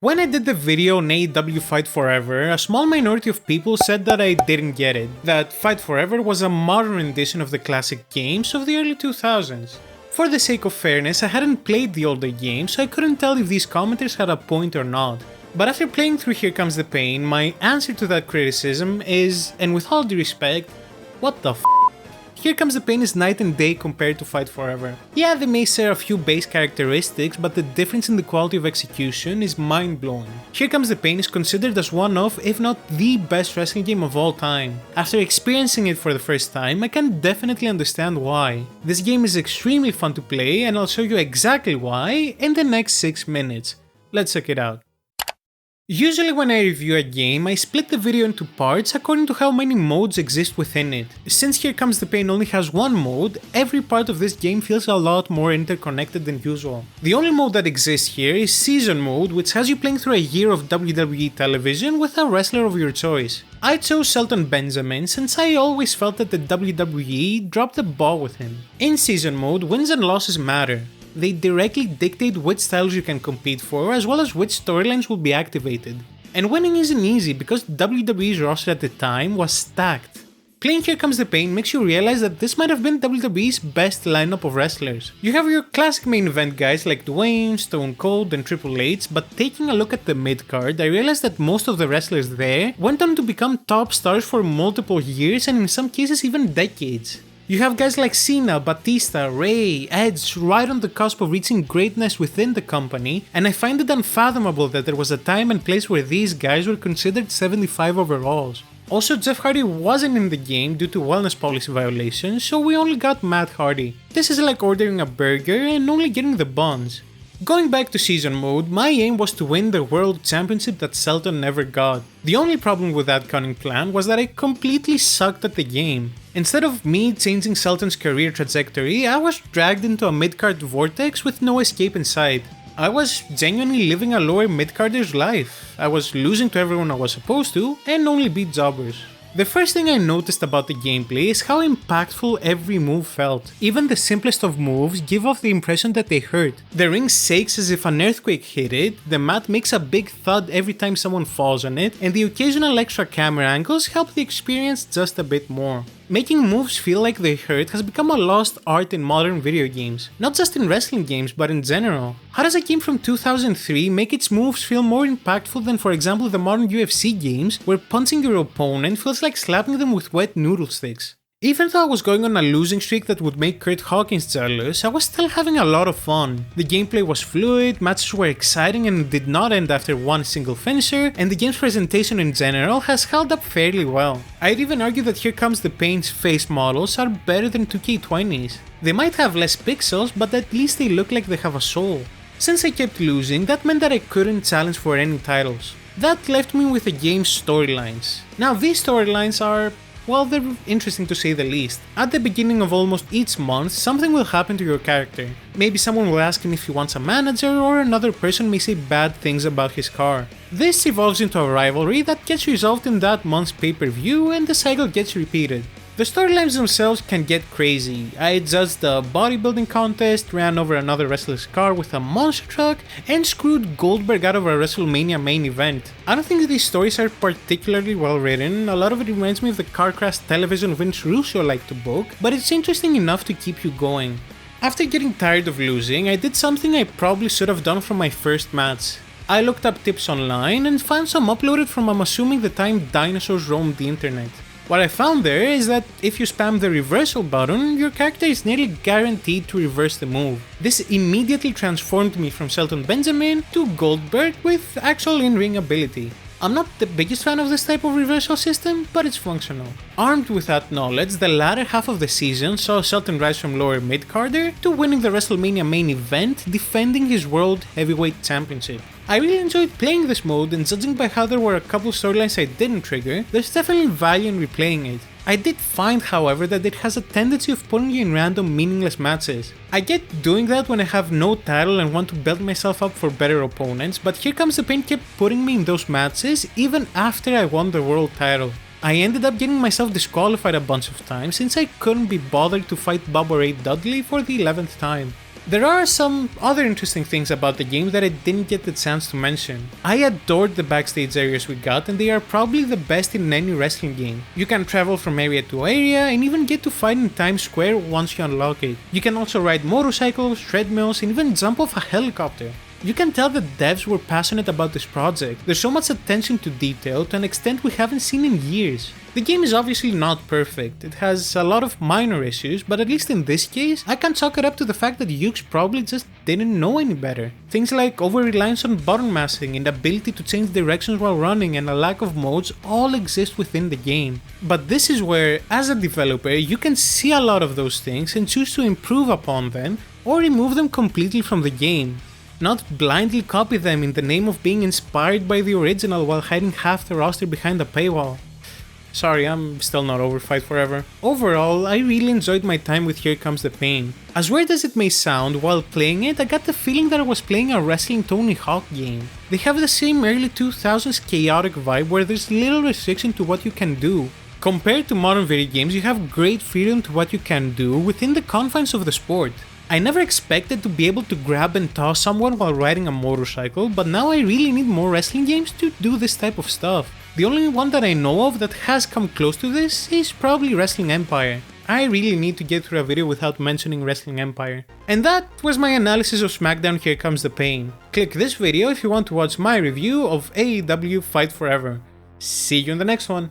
When I did the video on AEW Fight Forever, a small minority of people said that I didn't get it, that Fight Forever was a modern rendition of the classic games of the early 2000s. For the sake of fairness, I hadn't played the older games, so I couldn't tell if these commenters had a point or not. But after playing through Here Comes the Pain, my answer to that criticism is, and with all due respect, what the f***? Here Comes the Pain is night and day compared to Fight Forever. Yeah, they may share a few base characteristics, but the difference in the quality of execution is mind-blowing. Here Comes the Pain is considered as one of, if not the best wrestling game of all time. After experiencing it for the first time, I can definitely understand why. This game is extremely fun to play, and I'll show you exactly why in the next 6 minutes. Let's check it out. Usually when I review a game, I split the video into parts according to how many modes exist within it. Since Here Comes the Pain only has one mode, every part of this game feels a lot more interconnected than usual. The only mode that exists here is Season Mode, which has you playing through a year of WWE television with a wrestler of your choice. I chose Shelton Benjamin since I always felt that the WWE dropped the ball with him. In Season Mode, wins and losses matter. They directly dictate which styles you can compete for, as well as which storylines will be activated. And winning isn't easy because WWE's roster at the time was stacked. Playing Here Comes the Pain makes you realize that this might have been WWE's best lineup of wrestlers. You have your classic main event guys like Dwayne, Stone Cold and Triple H, but taking a look at the mid-card, I realized that most of the wrestlers there went on to become top stars for multiple years and in some cases even decades. You have guys like Cena, Batista, Ray, Edge right on the cusp of reaching greatness within the company, and I find it unfathomable that there was a time and place where these guys were considered 75 overalls. Also, Jeff Hardy wasn't in the game due to wellness policy violations, so we only got Matt Hardy. This is like ordering a burger and only getting the buns. Going back to Season Mode, my aim was to win the World Championship that Shelton never got. The only problem with that cunning plan was that I completely sucked at the game. Instead of me changing Shelton's career trajectory, I was dragged into a mid-card vortex with no escape in sight. I was genuinely living a lower mid-carder's life. I was losing to everyone I was supposed to, and only beat jobbers. The first thing I noticed about the gameplay is how impactful every move felt. Even the simplest of moves give off the impression that they hurt. The ring shakes as if an earthquake hit it, the mat makes a big thud every time someone falls on it, and the occasional extra camera angles help the experience just a bit more. Making moves feel like they hurt has become a lost art in modern video games, not just in wrestling games but in general. How does a game from 2003 make its moves feel more impactful than for example the modern UFC games where punching your opponent feels like slapping them with wet noodle sticks? Even though I was going on a losing streak that would make Kurt Hawkins jealous, I was still having a lot of fun. The gameplay was fluid, matches were exciting and did not end after one single finisher, and the game's presentation in general has held up fairly well. I'd even argue that Here Comes the Pain's face models are better than 2K20's. They might have less pixels, but at least they look like they have a soul. Since I kept losing, that meant that I couldn't challenge for any titles. That left me with the game's storylines. Now these storylines are, well, they're interesting to say the least. At the beginning of almost each month, something will happen to your character. Maybe someone will ask him if he wants a manager, or another person may say bad things about his car. This evolves into a rivalry that gets resolved in that month's pay-per-view and the cycle gets repeated. The storylines themselves can get crazy. I judged the bodybuilding contest, ran over another wrestler's car with a monster truck, and screwed Goldberg out of a WrestleMania main event. I don't think these stories are particularly well written. A lot of it reminds me of the car crash television Vince Russo liked to book, but it's interesting enough to keep you going. After getting tired of losing, I did something I probably should have done from my first match. I looked up tips online and found some uploaded from I'm assuming the time dinosaurs roamed the internet. What I found there is that if you spam the reversal button, your character is nearly guaranteed to reverse the move. This immediately transformed me from Shelton Benjamin to Goldberg with actual in-ring ability. I'm not the biggest fan of this type of reversal system, but it's functional. Armed with that knowledge, the latter half of the season saw Shelton rise from lower mid-carder to winning the WrestleMania main event, defending his World Heavyweight Championship. I really enjoyed playing this mode, and judging by how there were a couple storylines I didn't trigger, there's definitely value in replaying it. I did find, however, that it has a tendency of putting you in random meaningless matches. I get doing that when I have no title and want to build myself up for better opponents, but Here Comes the Pain kept putting me in those matches even after I won the world title. I ended up getting myself disqualified a bunch of times since I couldn't be bothered to fight Bubba Ray Dudley for the 11th time. There are some other interesting things about the game that I didn't get the chance to mention. I adored the backstage areas we got, and they are probably the best in any wrestling game. You can travel from area to area and even get to fight in Times Square once you unlock it. You can also ride motorcycles, treadmills, and even jump off a helicopter. You can tell the devs were passionate about this project. There's so much attention to detail to an extent we haven't seen in years. The game is obviously not perfect, it has a lot of minor issues, but at least in this case, I can chalk it up to the fact that Yuke's probably just didn't know any better. Things like over-reliance on button mashing, inability to change directions while running, and a lack of modes all exist within the game. But this is where, as a developer, you can see a lot of those things and choose to improve upon them, or remove them completely from the game. Not blindly copy them in the name of being inspired by the original while hiding half the roster behind a paywall. Sorry, I'm still not over Fight Forever. Overall, I really enjoyed my time with Here Comes the Pain. As weird as it may sound, while playing it, I got the feeling that I was playing a wrestling Tony Hawk game. They have the same early 2000s chaotic vibe where there's little restriction to what you can do. Compared to modern video games, you have great freedom to what you can do within the confines of the sport. I never expected to be able to grab and toss someone while riding a motorcycle, but now I really need more wrestling games to do this type of stuff. The only one that I know of that has come close to this is probably Wrestling Empire. I really need to get through a video without mentioning Wrestling Empire. And that was my analysis of SmackDown Here Comes the Pain. Click this video if you want to watch my review of AEW Fight Forever. See you in the next one.